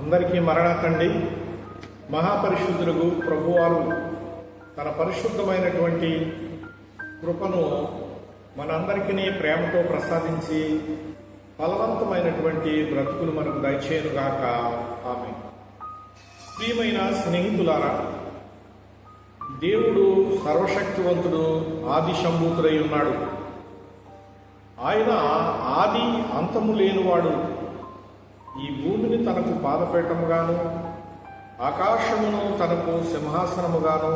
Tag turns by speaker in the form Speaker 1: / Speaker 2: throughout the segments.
Speaker 1: అందరికీ మరణాతండి. మహాపరిశుద్ధులకు ప్రభువారు తన పరిశుద్ధమైనటువంటి కృపను మనందరికీ ప్రేమతో ప్రసాదించి ఫలవంతమైనటువంటి బ్రతుకులు మనకు దయచేయునుగాక. ఆమేన్. ప్రియమైన స్నేహితులారా, దేవుడు సర్వశక్తివంతుడు, ఆది సంభూతుడై ఉన్నాడు. ఆయన ఆది అంతము లేనివాడు. ఈ భూమిని తనకు పాదపీఠముగాను, ఆకాశమును తనకు సింహాసనముగాను,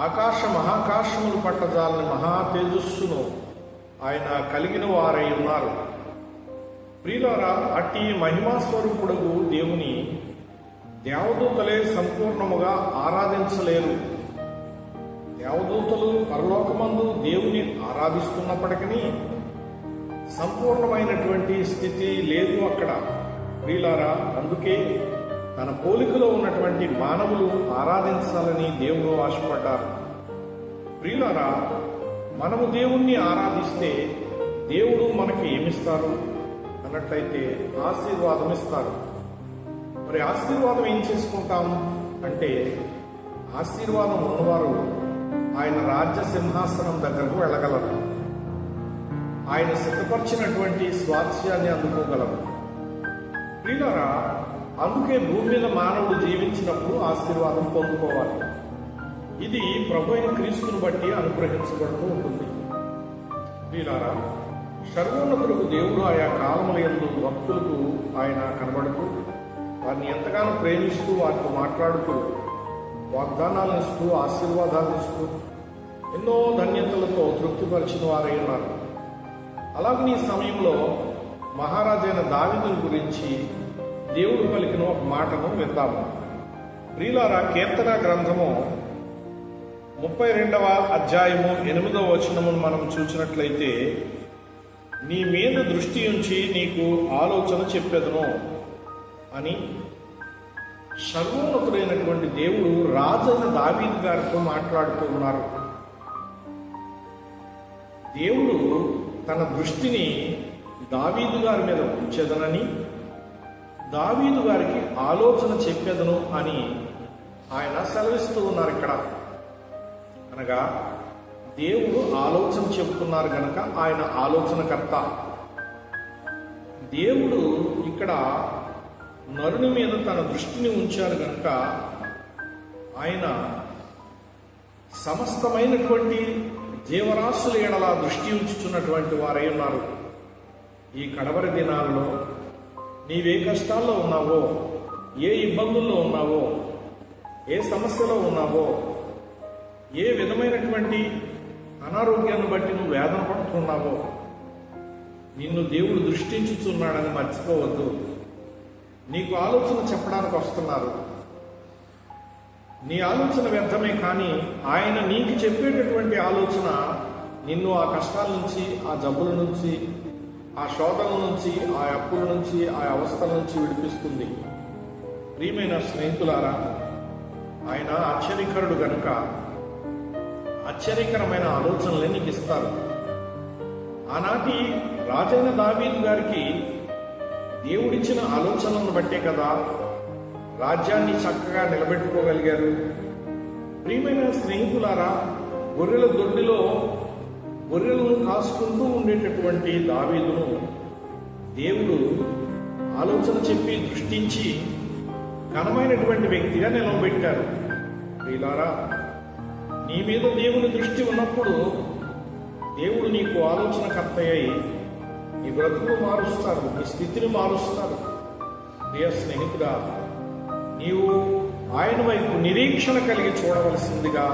Speaker 1: ఆకాశ మహాకాశములు పట్టజాలని మహా తేజస్సును ఆయన కలిగిన వారై ఉన్నారు. ప్రియులారా, అట్టి మహిమాస్వరూపుడగు దేవుని దేవదూతలే సంపూర్ణముగా ఆరాధించలేరు. దేవదూతలు పరలోకమందు దేవుని ఆరాధిస్తున్నప్పటికీ సంపూర్ణమైనటువంటి స్థితి లేదు అక్కడ. ప్రియులారా, అందుకే తన పోలికలో ఉన్నటువంటి మానవులు ఆరాధించాలని దేవుడు ఆశపడ్డారు. ప్రియులారా, మనము దేవుణ్ణి ఆరాధిస్తే దేవుడు మనకి ఏమిస్తారు అన్నట్లయితే ఆశీర్వాదం ఇస్తారు. మరి ఆశీర్వాదం ఏం చేసుకుంటాం అంటే, ఆశీర్వాదం ఉన్నవారు ఆయన రాజ్య సింహాసనం దగ్గరకు వెళ్ళగలరు. ఆయన సిద్ధపరిచినటువంటి స్వాస్థ్యాన్ని అందుకోగలరు. ప్రియులారా, అందుకే భూమి మీద మానవుడు జీవించినప్పుడు ఆశీర్వాదం పొందుకోవాలి. ఇది ప్రభు అయిన క్రీస్తుని బట్టి అనుగ్రహించబడుతూ ఉంటుంది. ప్రియులారా, సర్వోన్నతులకు దేవుడు ఆయా కాలముల యందు భక్తులకు ఆయన కనబడుతూ వారిని ఎంతగానో ప్రేమిస్తూ వారితో మాట్లాడుతూ వాగ్దానాలను ఇస్తూ ఆశీర్వాదాలను ఇస్తూ ఎన్నో ధన్యతలతో తృప్తిపరిచిన వారై ఉన్నారు. అలాగే ఈ సమయంలో మహారాజైన దావీదుని గురించి దేవుడు పలికిన ఒక మాటను విందాము. ప్రియులారా, కీర్తన గ్రంథము 32వ అధ్యాయము 8వ వచనమును మనం చూసినట్లయితే, నీ మీద దృష్టి ఉంచి నీకు ఆలోచన చెప్పెదను అని సర్వోన్నతుడైనటువంటి దేవుడు రాజైన దావీదు గారితో మాట్లాడుతూ ఉన్నారు. దేవుడు తన దృష్టిని దావీదు గారి మీద ఉంచెదనని, దావీదు గారికి ఆలోచన చెప్పేదను అని ఆయన సెలవిస్తూ ఉన్నారు. ఇక్కడ అనగా దేవుడు ఆలోచన చెబుతున్నారు గనక ఆయన ఆలోచనకర్త. దేవుడు ఇక్కడ నరుని మీద తన దృష్టిని ఉంచారు గనక ఆయన సమస్తమైనటువంటి జీవరాశుల ఎడల దృష్టి ఉంచుతున్నటువంటి వారై ఉన్నారు. ఈ కడవరి దినాల్లో నీవే కష్టాల్లో ఉన్నావో, ఏ ఇబ్బందుల్లో ఉన్నావో, ఏ సమస్యలో ఉన్నావో, ఏ విధమైనటువంటి అనారోగ్యాన్ని బట్టి నువ్వు వేదన పడుతున్నావో, నిన్ను దేవుడు దృష్టించుతున్నాడని మర్చిపోవద్దు. నీకు ఆలోచన చెప్పడానికి వస్తున్నారు. నీ ఆలోచన వ్యర్థమే, కానీ ఆయన నీకు చెప్పేటటువంటి ఆలోచన నిన్ను ఆ కష్టాల నుంచి, ఆ జబ్బుల నుంచి, ఆ శోధనల నుంచి, ఆ అప్పుల నుంచి, ఆ అవస్థల నుంచి విడిపిస్తుంది. ప్రియమైన స్నేహితులారా, ఆయన ఆశ్చర్యకరుడు గనుక ఆశ్చర్యకరమైన ఆలోచనలే నీకు ఇస్తారు. ఆనాటి రాజైన దావీదు గారికి దేవుడిచ్చిన ఆలోచనలను బట్టే కదా రాజ్యాన్ని చక్కగా నిలబెట్టుకోగలిగారు. ప్రియమైన స్నేహితులారా, గొర్రెల దొడ్డిలో గొర్రెలను కాసుకుంటూ ఉండేటటువంటి దావీదును దేవుడు ఆలోచన చెప్పి దృష్టించి ఘనమైనటువంటి వ్యక్తిగా నిలవబెట్టారు. ప్రియులారా, నీ మీద దేవుని దృష్టి ఉన్నప్పుడు దేవుడు నీకు ఆలోచనకర్త అయి నీ బ్రతుకును మారుస్తారు, నీ స్థితిని మారుస్తారు. ప్రియ స్నేహితుడా, నీవు ఆయన వైపు నిరీక్షణ కలిగి చూడవలసిందిగా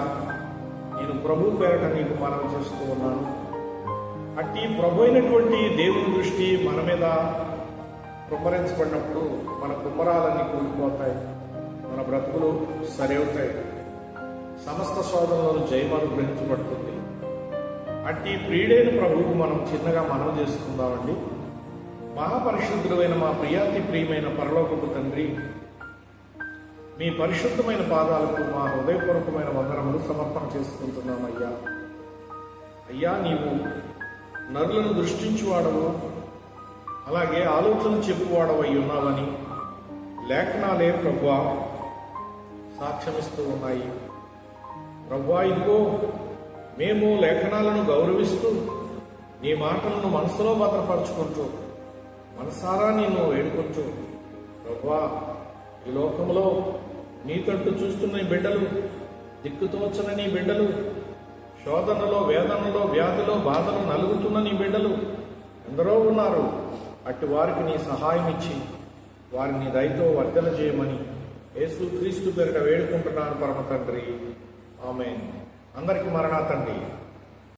Speaker 1: నేను ప్రభు పేరట నీకు మనవి చేస్తూ ఉన్నాను. అట్టి ప్రభు అయినటువంటి దేవుని దృష్టి మన మీద కుమ్మరించబడినప్పుడు మన కుమ్మరాలన్నీ కూలిపోతాయి, మన బ్రతుకులు సరవుతాయి, సమస్త శోధనలో జయం అనుగ్రహించబడుతుంది. అట్టి ప్రియుడైన ప్రభువుకు మనం చిన్నగా మనవి చేసుకుందామండి. మహాపరిశుద్ధుడైన మా ప్రియాతి ప్రియమైన పరలోకపు తండ్రి, మీ పరిశుద్ధమైన పాదాలకు మా హృదయపూర్వకమైన వందనములు సమర్పణ చేసుకుంటున్నాం. అయ్యా, నీవు నరులను దృష్టించువాడవు, అలాగే ఆలోచన చెప్పువాడవై ఉన్నావని, లేఖనాలే ప్రభువా సాక్ష్యమిస్తూ ఉన్నాయి. ప్రభువా, ఇదిగో మేము లేఖనాలను గౌరవిస్తూ నీ మాటలను మనసులో భద్రపరచుకుంటూ మనసారా నిన్ను వేడుకుంటూ, ప్రభువా, ఈ లోకంలో నీ తట్టు చూస్తున్న ఈ బిడ్డలు, దిక్కుతోచన నీ బిడ్డలు, శోధనలో, వేదనలో, వ్యాధిలో, బాధలు నలుగుతున్న నీ బిడ్డలు ఎందరో ఉన్నారు. అట్టి వారికి నీ సహాయం ఇచ్చి వారిని దయతో వర్ధన చేయమని యేసు క్రీస్తు పేరిట వేడుకుంటున్నాను పరమ తండ్రి. ఆమేన్. అందరికీ మరణాతండి.